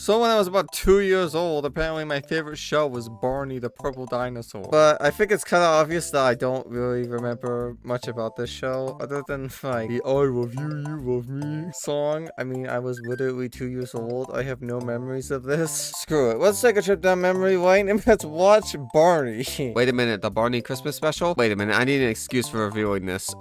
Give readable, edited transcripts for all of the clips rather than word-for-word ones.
So when I was about 2 years old, apparently my favorite show was Barney the Purple Dinosaur. But I think it's kind of obvious that I don't really remember much about this show, other than like the "I love you, you love me" song. I mean, I was literally 2 years old. I have no memories of this. Screw it. Let's take a trip down memory lane and let's watch Barney. Wait a minute, the Barney Christmas special? Wait a minute, I need an excuse for reviewing this.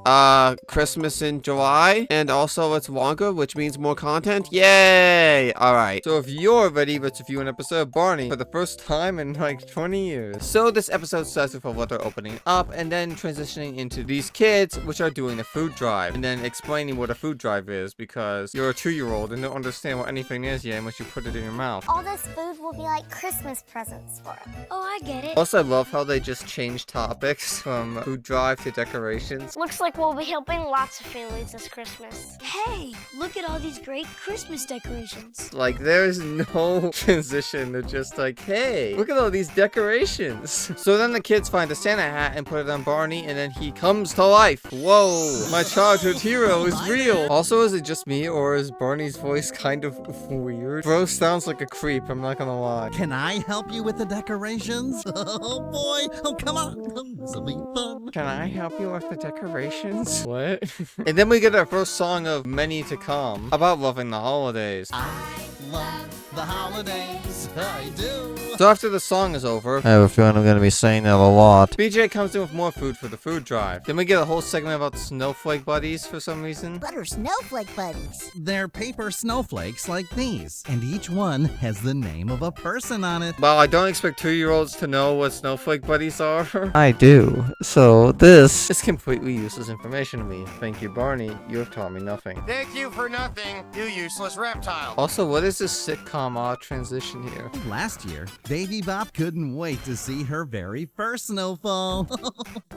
Christmas in July, and also it's longer, which means more content. Yay! Alright, so if you're ready, let's review an episode of Barney for the first time in like 20 years. So this episode starts with a letter opening up and then transitioning into these kids, which are doing a food drive, and then explaining what a food drive is, because you're a 2-year-old and don't understand what anything is yet unless you put it in your mouth. All this food will be like Christmas presents for him. Oh, I get it. Also, I love how they just change topics from food drive to decorations. Looks like we'll be helping lots of families this Christmas. Hey, look at all these great Christmas decorations. Like, there's no transition. They're just like, hey, look at all these decorations. So then the kids find a Santa hat and put it on Barney, and then he comes to life. Whoa, my childhood hero is real. Also, is it just me, or is Barney's voice kind of weird? Bro sounds like a creep, I'm not gonna lie. Can I help you with the decorations? Oh boy, oh come on, this'll be fun. Can I help you with the decorations? What? And then we get our first song of many to come about loving the holidays. I love the holidays, I do. So after the song is over, I have a feeling I'm gonna be saying that a lot, BJ comes in with more food for the food drive. Then we get a whole segment about snowflake buddies for some reason. Butter snowflake buddies. They're paper snowflakes like these, and each one has the name of a person on it. Well, I don't expect 2-year-olds to know what snowflake buddies are. I do. So this is completely useless information to me. Thank you, Barney. You have taught me nothing. Thank you for nothing, you useless reptile. Also, what is this sitcom transition here? Last year, Baby Bop couldn't wait to see her very first snowfall.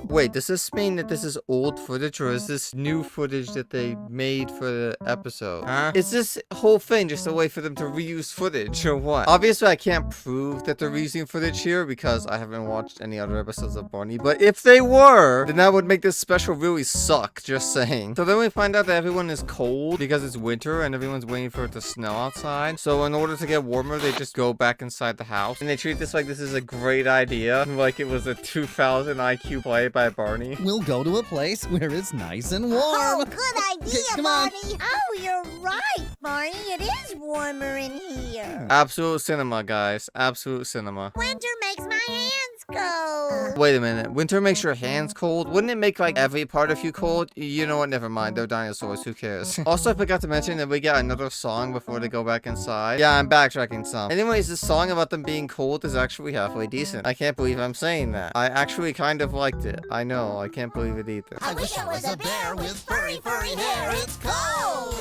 Wait, does this mean that this is old footage, or is this new footage that they made for the episode? Huh? Is this whole thing just a way for them to reuse footage, or what? Obviously, I can't prove that they're reusing footage here because I haven't watched any other episodes of Barney, but if they were, then that would make this special really suck, just saying. So then we find out that everyone is cold because it's winter and everyone's waiting for it to snow outside. So in order to get warmer, they just go back inside the house, and they treat this like this is a great idea, like it was a 2000 IQ play by Barney. We'll go to a place where it's nice and warm. Oh, good idea, Come on. Barney. Oh, you're right, Barney. It is warmer in here. Absolute cinema, guys. Absolute cinema. Winter makes my hands cold. Wait a minute. Winter makes your hands cold? Wouldn't it make like every part of you cold? You know what? Never mind. They're dinosaurs. Who cares? Also, I forgot to mention that we got another song before they go back inside. Yeah, I'm backtracking some. Anyways, this song about them being cold is actually halfway decent. I can't believe I'm saying that. I actually kind of liked it. I know. I can't believe it either. I wish I was a bear with furry hair. It's cold.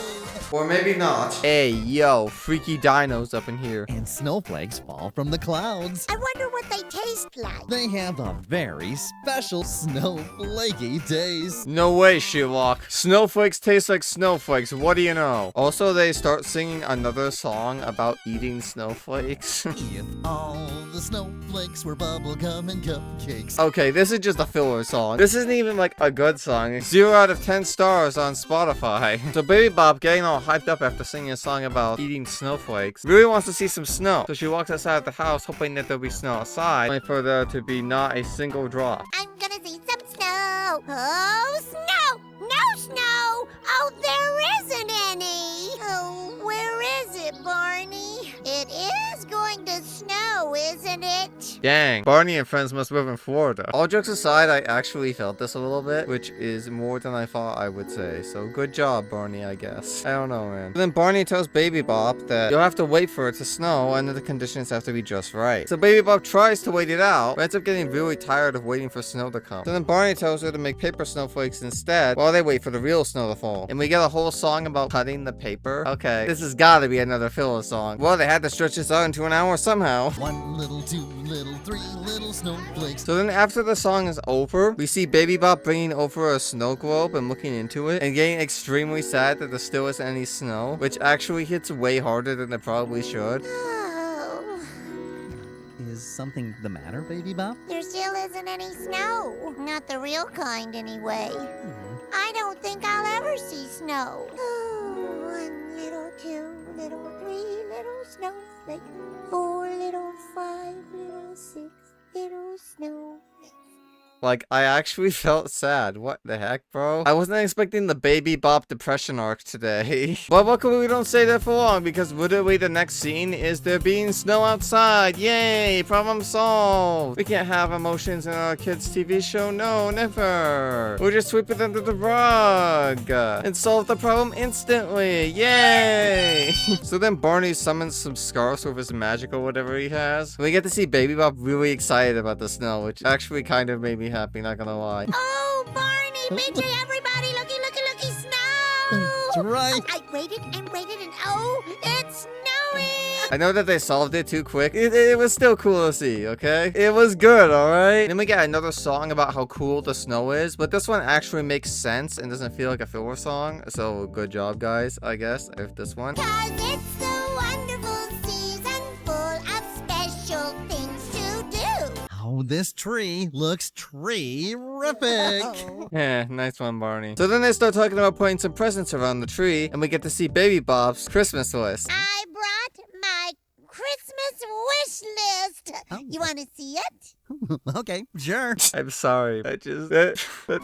Or maybe not. Hey, yo, freaky dinos up in here. And snowflakes fall from the clouds. I wonder what they taste like. They have a very special snowflakey taste. No way, Sherlock. Snowflakes taste like snowflakes. What do you know? Also, they start singing another song about eating snowflakes. If all the snowflakes were bubblegum and cupcakes. Okay, this is just a filler song. This isn't even like a good song. It's 0 out of 10 stars on Spotify. So Baby Bop, getting all hyped up after singing a song about eating snowflakes, really wants to see some snow. So she walks outside of the house hoping that there'll be snow outside, only for there to be not a single drop. I'm gonna see some snow. Oh, snow! No snow! Oh, there isn't any. Oh, where is it, Barney? It is going to snow, isn't it? Dang, Barney and friends must live in Florida. All jokes aside, I actually felt this a little bit, which is more than I thought I would say. So good job, Barney, I guess. I don't know, man. Then Barney tells Baby Bop that you'll have to wait for it to snow and that the conditions have to be just right. So Baby Bop tries to wait it out, but ends up getting really tired of waiting for snow to come. So then Barney tells her to make paper snowflakes instead while they wait for the real snow to fall. And we get a whole song about cutting the paper. Okay, this has gotta be another filler song. Well, they had to stretch this out into an hour somehow. 1 little, 2 little, 3 little snowflakes. So then after the song is over, we see Baby Bop bringing over a snow globe and looking into it and getting extremely sad that there still isn't any snow, which actually hits way harder than it probably should. Oh, Is something the matter, Baby Bop? there still isn't any snow. Not the real kind, anyway. I don't think I'll ever see snow. Oh, 1 little, 2 little, 3 little. little snowflake, 4 little, 5 little, 6 little snowflakes. Like, I actually felt sad. What the heck, bro? I wasn't expecting the Baby Bop depression arc today. But luckily we don't stay there for long, because literally the next scene is there being snow outside. Yay! Problem solved! We can't have emotions in our kids' TV show. No, never! We'll just sweep it under the rug and solve the problem instantly. Yay! So then Barney summons some scarves with his magic or whatever he has. We get to see Baby Bop really excited about the snow, which actually kind of made me happy, not gonna lie. Oh, Barney, BJ, everybody, looky, snow! That's right. I waited and waited and oh, it's snowing! I know that they solved it too quick. It was still cool to see, okay? It was good, alright? Then we get another song about how cool the snow is, but this one actually makes sense and doesn't feel like a filler song. So good job, guys, I guess, with this one. 'Cause it's the wonderful season full of special things to do. Oh, this tree looks tree-rific. Yeah, nice one, Barney. So then they start talking about putting some presents around the tree, and we get to see Baby Bop's Christmas list. I brought my Christmas wish list. Oh. You want to see it? Okay, sure. I'm sorry. That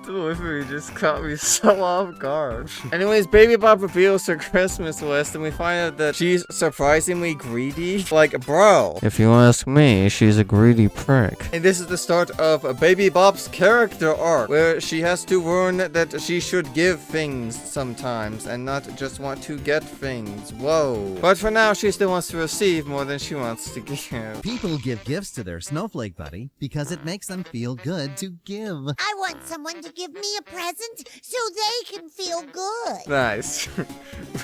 delivery just caught me so off guard. Anyways, Baby Bop reveals her Christmas list, and we find out that she's surprisingly greedy. Like, bro. If you ask me, she's a greedy prick. And this is the start of Baby Bop's character arc, where she has to learn that she should give things sometimes, and not just want to get things. Whoa. But for now, she still wants to receive more than she wants to give. People give gifts to their snowflake buddy because it makes them feel good to give. I want someone to give me a present so they can feel good. Nice.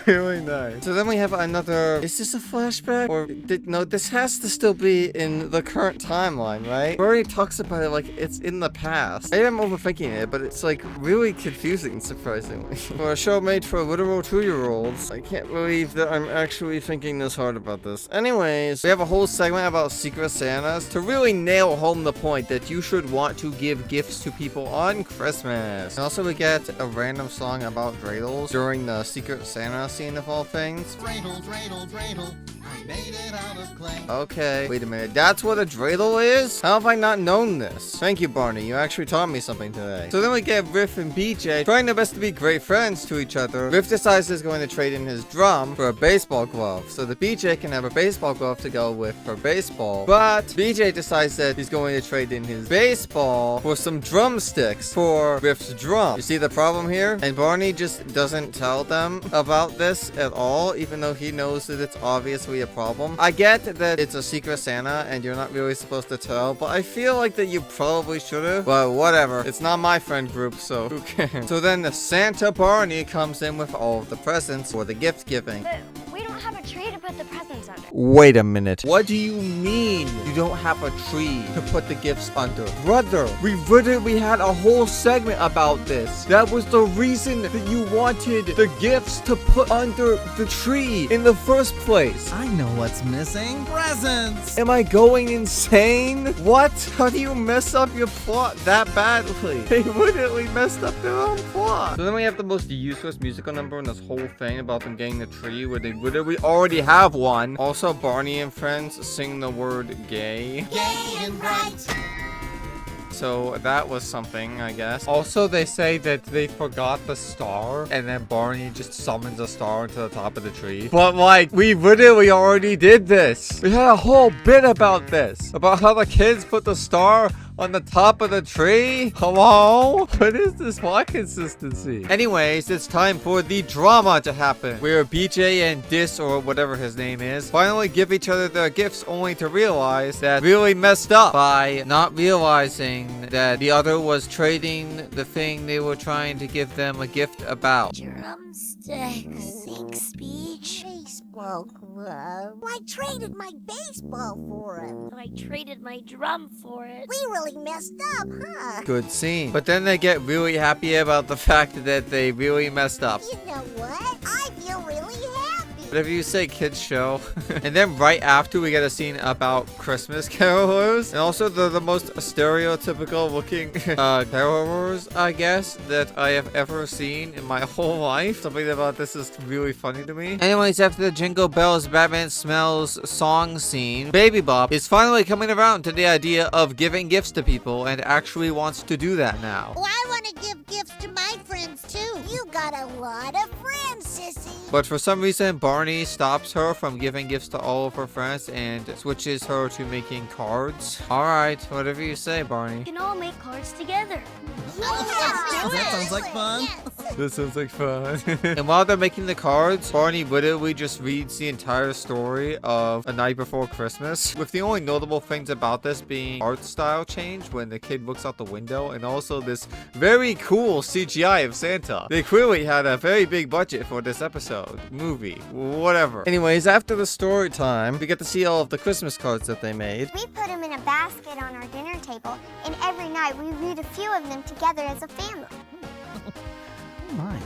Really nice. So then we have another... Is this a flashback? Or... No, this has to still be in the current timeline, right? Barney talks about it like it's in the past. Maybe I'm overthinking it, but it's like really confusing, surprisingly. For a show made for literal 2-year-olds, I can't believe that I'm actually thinking this hard about this. Anyways, we have a whole segment about Secret Santas to really nail home the point that you should want to give gifts to people on Christmas. And also we get a random song about dreidels during the Secret Santa scene of all things. Dreidel, dreidel, dreidel. I made it out of clay. Okay, wait a minute. That's what a dreidel is? How have I not known this? Thank you, Barney. You actually taught me something today. So then we get Riff and BJ trying their best to be great friends to each other. Riff decides he's going to trade in his drum for a baseball glove, so the BJ can have a baseball glove to go with for baseball. But BJ decides that he's going to trade in his baseball for some drumsticks for Riff's drum. You see the problem here? And Barney just doesn't tell them about this at all, even though he knows that it's obviously a problem. I get that it's a Secret Santa and you're not really supposed to tell, but I feel like that you probably should have. But whatever. It's not my friend group, so who cares? So then the Santa Barney comes in with all of the presents for the gift giving. But we don't have a tree to put the presents under. Wait a minute. What do you mean you don't have a tree to put the gifts under? Brother, we literally had a whole segment about this. That was the reason that you wanted the gifts to put under the tree in the first place. I know what's missing. Presents! Am I going insane? What? How do you mess up your plot that badly? They literally messed up their own plot. So then we have the most useless musical number in this whole thing about them getting the tree where they literally already have one. Also, Barney and friends sing the word gay. Gay and bright. So that was something, I guess. Also, they say that they forgot the star, and then Barney just summons a star into the top of the tree. But like, we literally already did this. We had a whole bit about this. About how the kids put the star on the top of the tree? Hello? What is this plot consistency? Anyways, it's time for the drama to happen, where BJ and Dis, or whatever his name is, finally give each other their gifts, only to realize that really messed up by not realizing that the other was trading the thing they were trying to give them a gift about. Drumsticks. Thanks, Beach. Baseball glove. I traded my baseball for it. I traded my drum for it. We really messed up, huh? Good scene. But then they get really happy about the fact that they really messed up. You know what? I feel really happy. Whatever you say, kids show. And then right after, we get a scene about Christmas carolers. And also, they're the most stereotypical looking carolers, I guess, that I have ever seen in my whole life. Something about this is really funny to me. Anyways, after the Jingle Bells Batman Smells song scene, Baby Bop is finally coming around to the idea of giving gifts to people and actually wants to do that now. Well, I want to give gifts to my friends, too. You got a lot of friends, sissy. But for some reason, Barney stops her from giving gifts to all of her friends and switches her to making cards. Alright, whatever you say, Barney. We can all make cards together. That sounds like fun. This sounds like fun. And while they're making the cards, Barney literally just reads the entire story of A Night Before Christmas, with the only notable things about this being art style change when the kid looks out the window, and also this very cool CGI of Santa. They clearly had a very big budget for this movie, whatever. Anyways, after the story time, we get to see all of the Christmas cards that they made. We put them in a basket on our dinner table, and every night we read a few of them together as a family. Oh my.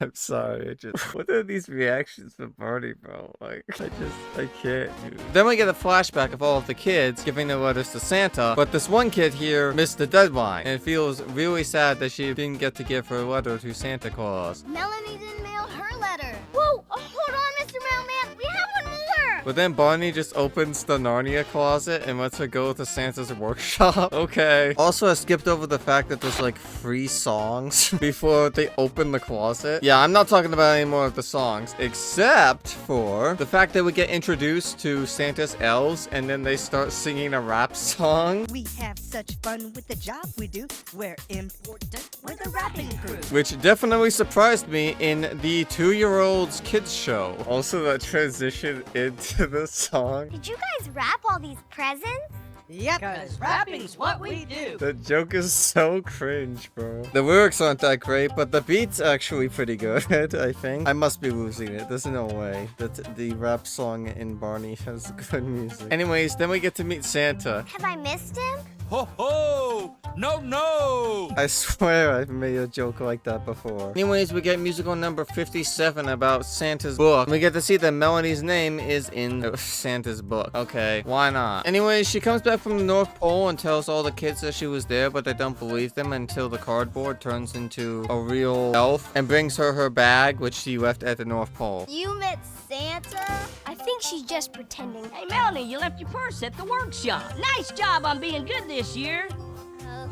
I'm sorry, what are these reactions from Barney, bro? Like, I can't, dude. Then we get a flashback of all of the kids giving their letters to Santa, but this one kid here missed the deadline, and feels really sad that she didn't get to give her letter to Santa Claus. Melanie didn't mail her letter. Whoa, hold on, Mr. Mailman. We have one more. But then Barney just opens the Narnia closet and lets her go to Santa's workshop. Okay. Also, I skipped over the fact that there's like 3 songs before they open the closet. Yeah, I'm not talking about any more of the songs, except for the fact that we get introduced to Santa's elves and then they start singing a rap song. We have such fun with the job we do. We're important. We're the rapping crew. Which definitely surprised me in the 2-year-old's kids show. Also, that transition into the song. Did you guys wrap all these presents? Yep, because rapping's what we do. The joke is so cringe, bro. The lyrics aren't that great, but the beat's actually pretty good, I think. I must be losing it. There's no way that the rap song in Barney has good music. Anyways, then we get to meet Santa. Have I missed him? Ho ho! No, no! I swear I've made a joke like that before. Anyways, we get musical number 57 about Santa's book. We get to see that Melanie's name is in Santa's book. Okay, why not? Anyways, she comes back from the North Pole and tells all the kids that she was there, but they don't believe them until the cardboard turns into a real elf and brings her her bag, which she left at the North Pole. You met Santa? I think she's just pretending. Hey, Melanie, you left your purse at the workshop. Nice job on being good this year.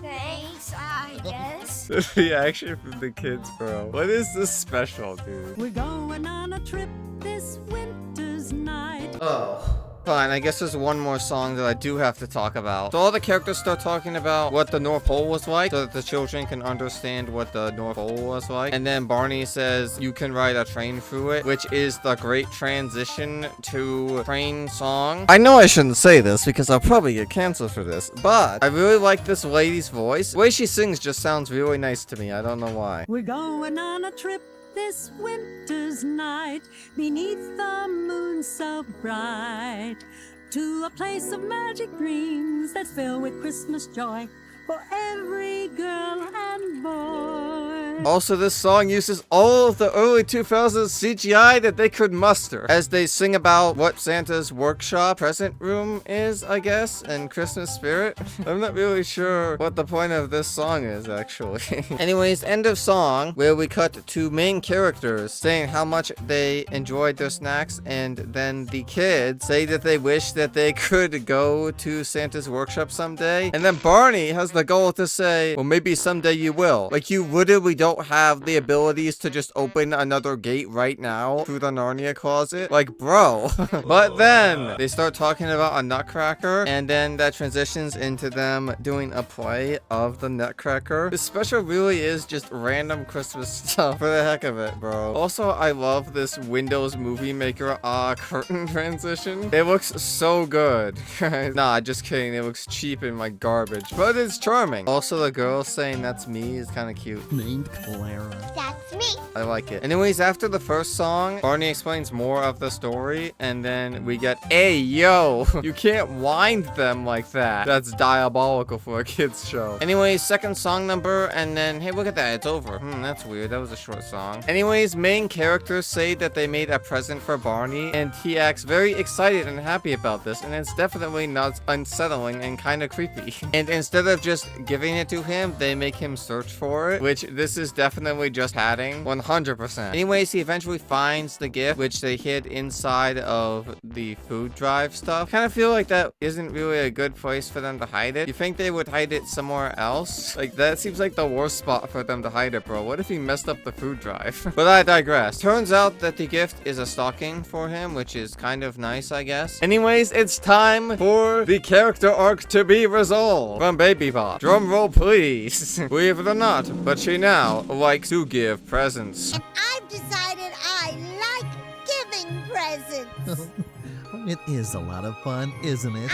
Thanks, I guess. The reaction from the kids, bro. What is this special, dude? We're going on a trip this winter's night. Oh. Fine, I guess there's one more song that I do have to talk about. So all the characters start talking about what the North Pole was like, so that the children can understand what the North Pole was like. And then Barney says, you can ride a train through it, which is the great transition to train song. I know I shouldn't say this because I'll probably get canceled for this, but I really like this lady's voice. The way she sings just sounds really nice to me. I don't know why. We're going on a trip this winter's night, beneath the moon so bright, to a place of magic dreams that's filled with Christmas joy for every girl and boy. Also, this song uses all of the early 2000s CGI that they could muster as they sing about what Santa's workshop present room is, I guess, and Christmas spirit. I'm not really sure what the point of this song is, actually. Anyways, end of song, where we cut to main characters saying how much they enjoyed their snacks, and then the kids say that they wish that they could go to Santa's workshop someday. And then Barney has the goal to say, well, maybe someday you will. Like, you literally don't have the abilities to just open another gate right now through the Narnia closet. Like, bro. But then they start talking about a nutcracker, and then that transitions into them doing a play of the nutcracker. This special really is just random Christmas stuff for the heck of it, bro. Also, I love this Windows Movie Maker curtain transition. It looks so good. Nah, just kidding. It looks cheap and like garbage, but it's charming. Also, the girl saying that's me is kind of cute. Named Clara. That's me. I like it. Anyways, after the first song, Barney explains more of the story, and then we get, hey, yo, you can't wind them like that. That's diabolical for a kid's show. Anyways, second song number, and then, hey, look at that, it's over. That's weird. That was a short song. Anyways, main characters say that they made a present for Barney, and he acts very excited and happy about this, and it's definitely not unsettling and kind of creepy. And instead of just giving it to him, they make him search for it, which this is definitely just padding, 100%. Anyways, he eventually finds the gift, which they hid inside of the food drive stuff. Kind of feel like that isn't really a good place for them to hide it. You think they would hide it somewhere else? Like, that seems like the worst spot for them to hide it, bro. What if he messed up the food drive? But I digress. Turns out that the gift is a stocking for him, which is kind of nice, I guess. Anyways, it's time for the character arc to be resolved from Baby Bop. Drum roll, please. Believe it or not, but she now likes to give presents. And I've decided I like giving presents. It is a lot of fun, isn't it?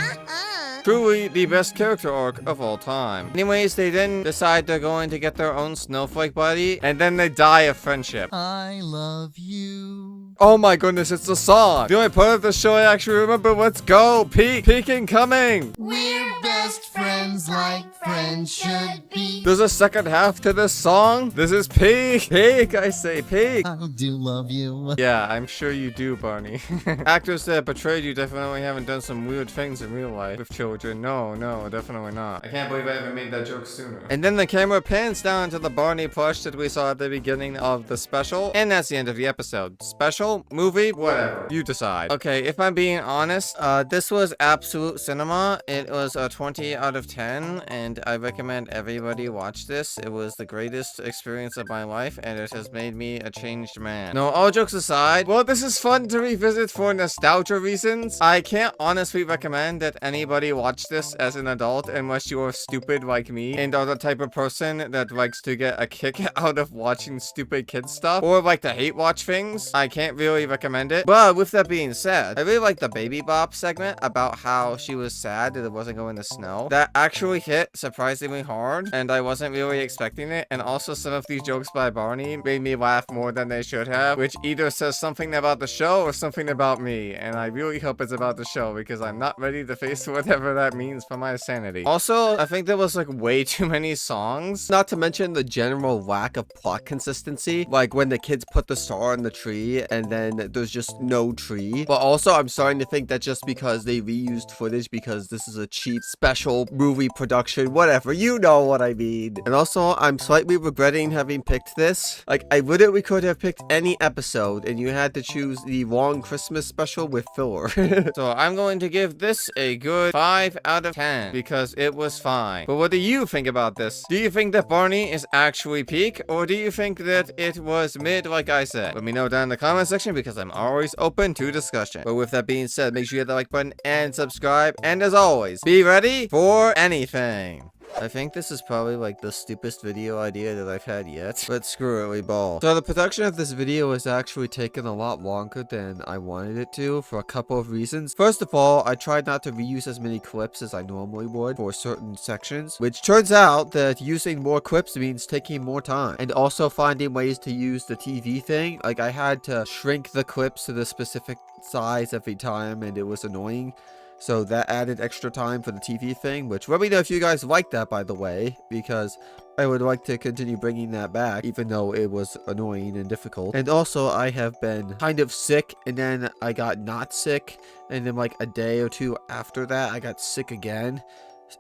Truly the best character arc of all time. Anyways, they then decide they're going to get their own snowflake buddy, and then they die of friendship. I love you. Oh my goodness, it's the song. The only part of the show I actually remember. Let's go. Peak incoming. We're best friends like friends should be. There's a second half to this song. This is peak. Peak, I say peak. I do love you. Yeah, I'm sure you do, Barney. Actors that betrayed you definitely haven't done some weird things in real life with children. No, definitely not. I can't believe I haven't made that joke sooner. And then the camera pans down to the Barney plush that we saw at the beginning of the special, and that's the end of the episode. Special, movie, whatever. You decide. Okay, if I'm being honest, this was absolute cinema. It was a 20 out of 10, and I recommend everybody watch this. It was the greatest experience of my life, and it has made me a changed man. No, all jokes aside, well, this is fun to revisit for nostalgia reasons. I can't honestly recommend that anybody watch this as an adult unless you're stupid like me and are the type of person that likes to get a kick out of watching stupid kid stuff or like to hate watch things. I can't really recommend it. But with that being said, I really like the Baby Bop segment about how she was sad that it wasn't going to snow. That actually hit surprisingly hard, and I wasn't really expecting it. And also some of these jokes by Barney made me laugh more than they should have, which either says something about the show or something about me. And I really hope it's about the show because I'm not ready to face whatever that means for my sanity. Also, I think there was like way too many songs. Not to mention the general lack of plot consistency. Like when the kids put the star on the tree and then there's just no tree. But also I'm starting to think that just because they reused footage because this is a cheap special movie production, whatever, you know what I mean. And also I'm slightly regretting having picked this. Like I literally could have picked any episode and you had to choose the long Christmas special with filler. So I'm going to give this a good 5 out of 10 because it was fine. But what do you think about this? Do you think that Barney is actually peak, or do you think that it was mid like I said? Let me know down in the comment section because I'm always open to discussion. But with that being said, make sure you hit the like button and subscribe, and as always, be ready for anything. I think this is probably like the stupidest video idea that I've had yet, but screw it, we ball. So the production of this video has actually taken a lot longer than I wanted it to for a couple of reasons. First of all, I tried not to reuse as many clips as I normally would for certain sections, which turns out that using more clips means taking more time, and also finding ways to use the TV thing. Like I had to shrink the clips to the specific size every time, and it was annoying. So that added extra time for the TV thing, which let me know if you guys like that, by the way, because I would like to continue bringing that back, even though it was annoying and difficult. And also, I have been kind of sick, and then I got not sick, and then like a day or two after that, I got sick again,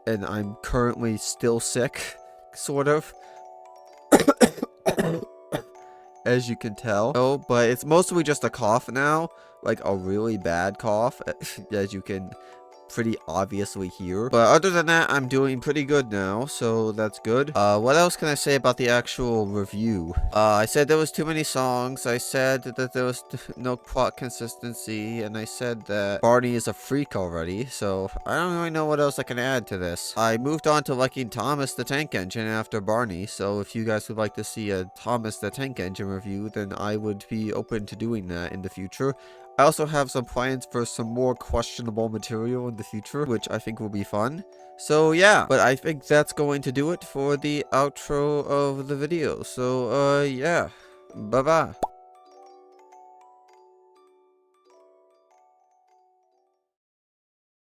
and I'm currently still sick, sort of. As you can tell. Oh, but it's mostly just a cough now, like a really bad cough, as you can pretty obviously hear. But other than that, I'm doing pretty good now, so that's good. What else can I say about the actual review? I said there was too many songs, I said that there was no plot consistency, and I said that Barney is a freak already, so I don't really know what else I can add to this. I moved on to liking Thomas the Tank Engine after Barney, so if you guys would like to see a Thomas the Tank Engine review, then I would be open to doing that in the future. I also have some plans for some more questionable material in the future, which I think will be fun. So yeah, but I think that's going to do it for the outro of the video. So yeah, bye bye.